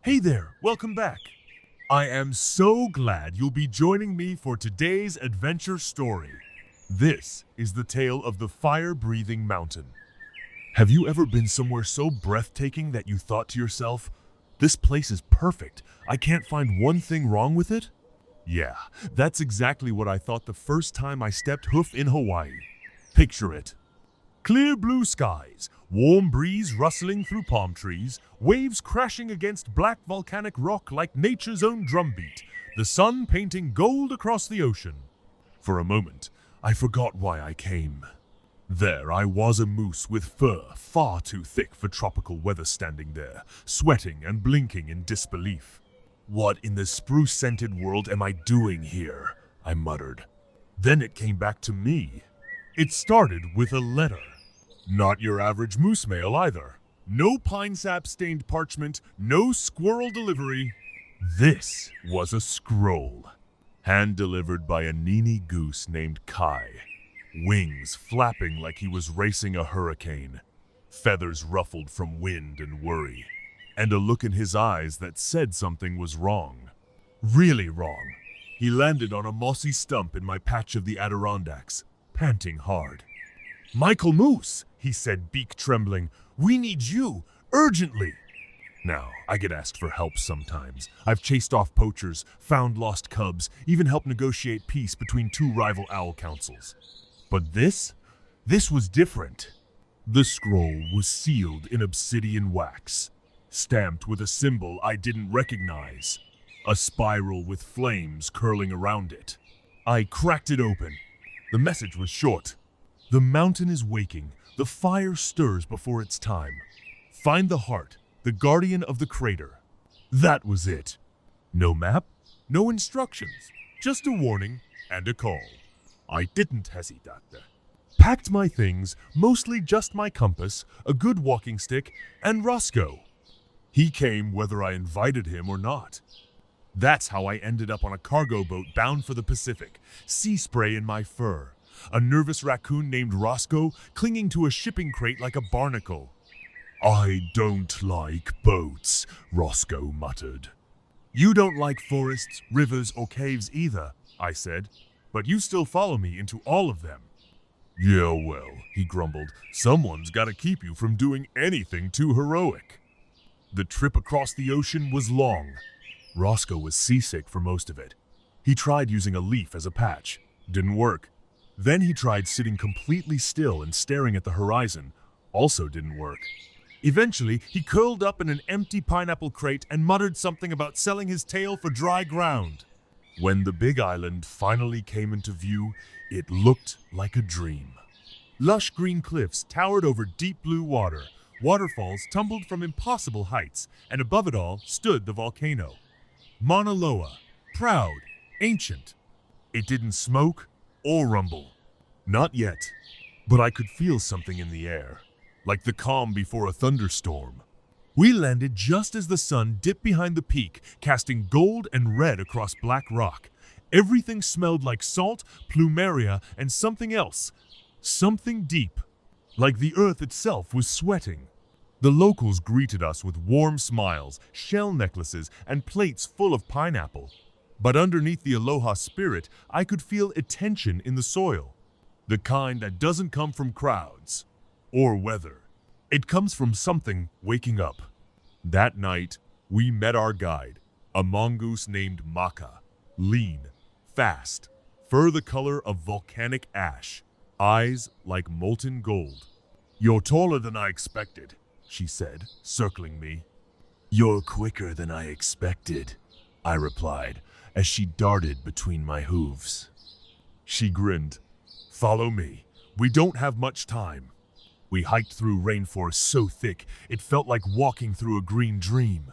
Hey there, welcome back. I am so glad you'll be joining me for today's adventure story. This is the tale of the fire-breathing mountain. Have you ever been somewhere so breathtaking that you thought to yourself, this place is perfect, I can't find one thing wrong with it? Yeah, that's exactly what I thought the first time I stepped hoof in Hawaii. Picture it. Clear blue skies, warm breeze rustling through palm trees, waves crashing against black volcanic rock like nature's own drumbeat, the sun painting gold across the ocean. For a moment, I forgot why I came. There I was, a moose with fur far too thick for tropical weather, standing there, sweating and blinking in disbelief. What in the spruce-scented world am I doing here? I muttered. Then it came back to me. It started with a letter. Not your average moose mail either. No pine sap stained parchment, no squirrel delivery. This was a scroll, hand delivered by a Nini goose named Kai, wings flapping like he was racing a hurricane, feathers ruffled from wind and worry, and a look in his eyes that said something was wrong. Really wrong. He landed on a mossy stump in my patch of the Adirondacks, panting hard. "Michael Moose," he said, beak trembling, "we need you, urgently." Now, I get asked for help sometimes. I've chased off poachers, found lost cubs, even helped negotiate peace between two rival owl councils. But this was different. The scroll was sealed in obsidian wax, stamped with a symbol I didn't recognize, a spiral with flames curling around it. I cracked it open. The message was short. The mountain is waking. The fire stirs before its time. Find the heart, the guardian of the crater. That was it. No map, no instructions, just a warning and a call. I didn't hesitate. Packed my things, mostly just my compass, a good walking stick, and Roscoe. He came whether I invited him or not. That's how I ended up on a cargo boat bound for the Pacific, sea spray in my fur. A nervous raccoon named Roscoe clinging to a shipping crate like a barnacle. "I don't like boats," Roscoe muttered. "You don't like forests, rivers, or caves either," I said, "but you still follow me into all of them." "Yeah, well," he grumbled, "someone's got to keep you from doing anything too heroic." The trip across the ocean was long. Roscoe was seasick for most of it. He tried using a leaf as a patch. Didn't work. Then he tried sitting completely still and staring at the horizon. Also didn't work. Eventually, he curled up in an empty pineapple crate and muttered something about selling his tail for dry ground. When the big island finally came into view, it looked like a dream. Lush green cliffs towered over deep blue water. Waterfalls tumbled from impossible heights, and above it all stood the volcano. Mauna Loa, proud, ancient. It didn't smoke or rumble. Not yet. But I could feel something in the air, like the calm before a thunderstorm. We landed just as the sun dipped behind the peak, casting gold and red across black rock. Everything smelled like salt, plumeria, and something else. Something deep. Like the earth itself was sweating. The locals greeted us with warm smiles, shell necklaces, and plates full of pineapple. But underneath the aloha spirit, I could feel a tension in the soil. The kind that doesn't come from crowds or weather. It comes from something waking up. That night, we met our guide, a mongoose named Maka. Lean, fast, fur the color of volcanic ash, eyes like molten gold. "You're taller than I expected," she said, circling me. "You're quicker than I expected," I replied, as she darted between my hooves. She grinned. "Follow me. We don't have much time." We hiked through rainforest so thick, it felt like walking through a green dream.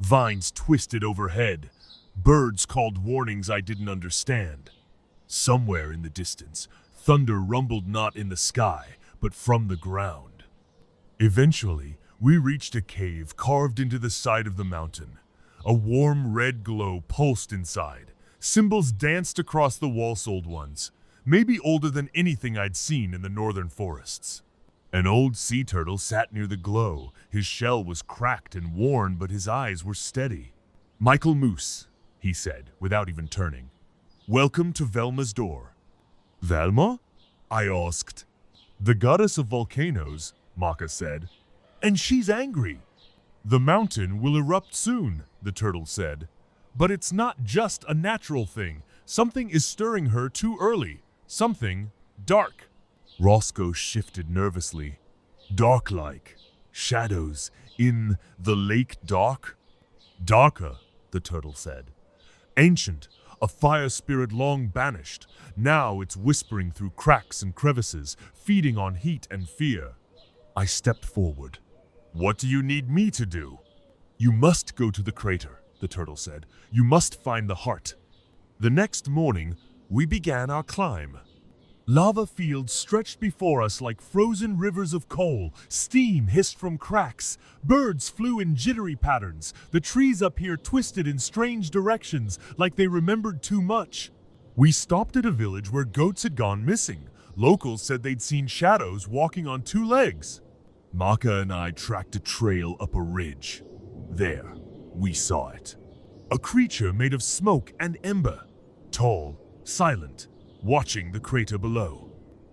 Vines twisted overhead. Birds called warnings I didn't understand. Somewhere in the distance, thunder rumbled not in the sky, but from the ground. Eventually, we reached a cave carved into the side of the mountain. A warm red glow pulsed inside. Symbols danced across the walls, old ones, maybe older than anything I'd seen in the northern forests. An old sea turtle sat near the glow. His shell was cracked and worn, but his eyes were steady. "Michael Moose," he said, without even turning. "Welcome to Velma's door." "Velma?" I asked. "The goddess of volcanoes," Maka said. "And she's angry." "The mountain will erupt soon," the turtle said. "But it's not just a natural thing. Something is stirring her too early. Something dark." Roscoe shifted nervously. "Dark-like. Shadows in the lake dark?" "Darker," the turtle said. "Ancient, a fire spirit long banished. Now it's whispering through cracks and crevices, feeding on heat and fear." I stepped forward. "What do you need me to do?" "You must go to the crater," the turtle said. "You must find the heart." The next morning, we began our climb. Lava fields stretched before us like frozen rivers of coal. Steam hissed from cracks. Birds flew in jittery patterns. The trees up here twisted in strange directions, like they remembered too much. We stopped at a village where goats had gone missing. Locals said they'd seen shadows walking on two legs. Maka and I tracked a trail up a ridge. There, we saw it. A creature made of smoke and ember. Tall, silent, watching the crater below.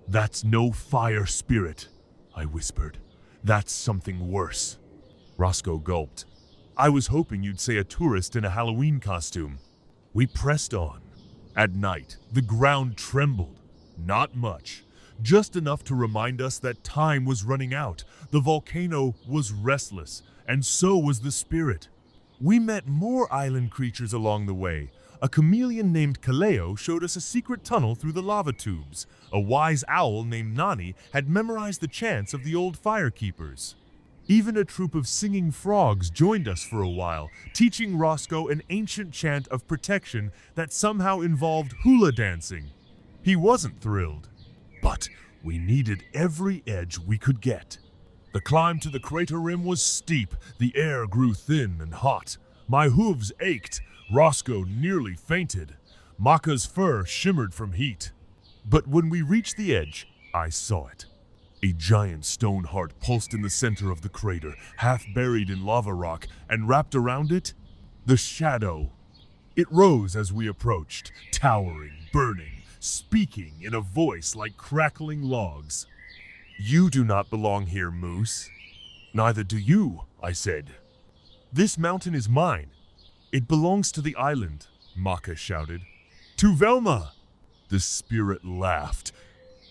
"That's no fire spirit," I whispered. "That's something worse." Roscoe gulped. "I was hoping you'd say a tourist in a Halloween costume." We pressed on. At night, the ground trembled. Not much. Just enough to remind us that time was running out. The volcano was restless, and so was the spirit. We met more island creatures along the way. A chameleon named Kaleo showed us a secret tunnel through the lava tubes. A wise owl named Nani had memorized the chants of the old firekeepers. Even a troop of singing frogs joined us for a while, teaching Roscoe an ancient chant of protection that somehow involved hula dancing. He wasn't thrilled, but we needed every edge we could get. The climb to the crater rim was steep. The air grew thin and hot. My hooves ached. Roscoe nearly fainted. Maka's fur shimmered from heat. But when we reached the edge, I saw it. A giant stone heart pulsed in the center of the crater, half buried in lava rock, and wrapped around it, the shadow. It rose as we approached, towering, burning, speaking in a voice like crackling logs. "You do not belong here, Moose." "Neither do you," I said. "This mountain is mine. It belongs to the island," Maka shouted. "To Velma!" The spirit laughed,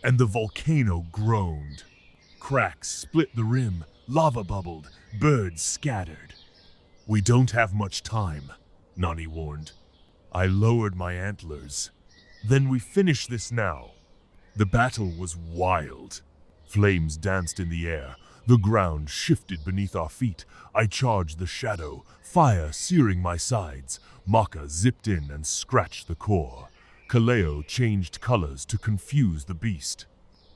and the volcano groaned. Cracks split the rim, lava bubbled, birds scattered. "We don't have much time," Nani warned. I lowered my antlers. "Then we finish this now." The battle was wild. Flames danced in the air. The ground shifted beneath our feet. I charged the shadow, fire searing my sides. Maka zipped in and scratched the core. Kaleo changed colors to confuse the beast.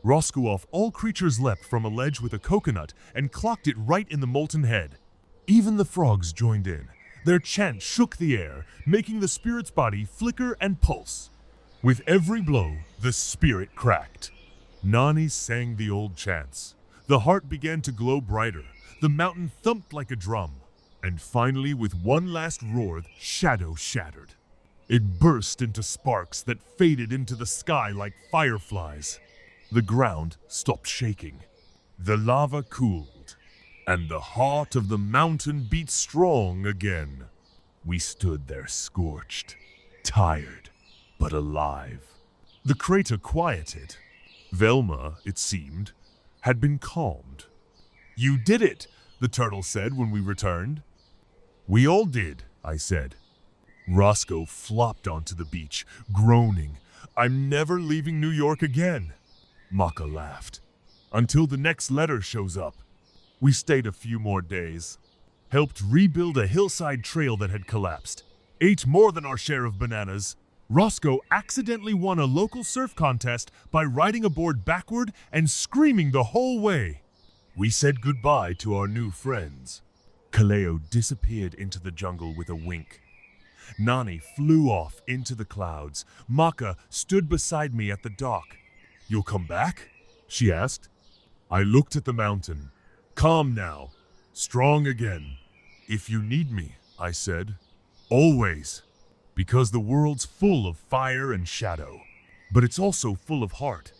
Roscoe off all creatures leapt from a ledge with a coconut and clocked it right in the molten head. Even the frogs joined in. Their chant shook the air, making the spirit's body flicker and pulse. With every blow, the spirit cracked. Nani sang the old chants. The heart began to glow brighter. The mountain thumped like a drum. And finally, with one last roar, the shadow shattered. It burst into sparks that faded into the sky like fireflies. The ground stopped shaking. The lava cooled, and the heart of the mountain beat strong again. We stood there scorched, tired, but alive. The crater quieted. Velma, it seemed, had been calmed. "You did it," the turtle said when we returned. "We all did," I said. Roscoe flopped onto the beach, groaning. "I'm never leaving New York again." Maka laughed. "Until the next letter shows up." We stayed a few more days, helped rebuild a hillside trail that had collapsed, ate more than our share of bananas. Roscoe accidentally won a local surf contest by riding a board backward and screaming the whole way. We said goodbye to our new friends. Kaleo disappeared into the jungle with a wink. Nani flew off into the clouds. Maka stood beside me at the dock. "You'll come back?" she asked. I looked at the mountain. Calm now, strong again. If you need me, I said. Always. Because the world's full of fire and shadow, but it's also full of heart.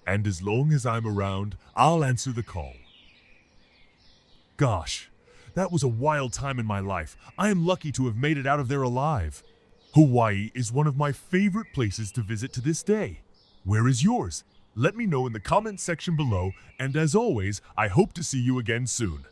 And as long as I'm around, I'll answer the call. Gosh, that was a wild time in my life. I am lucky to have made it out of there alive. Hawaii is one of my favorite places to visit to this day. Where is yours? Let me know in the comments section below, and as always, I hope to see you again soon.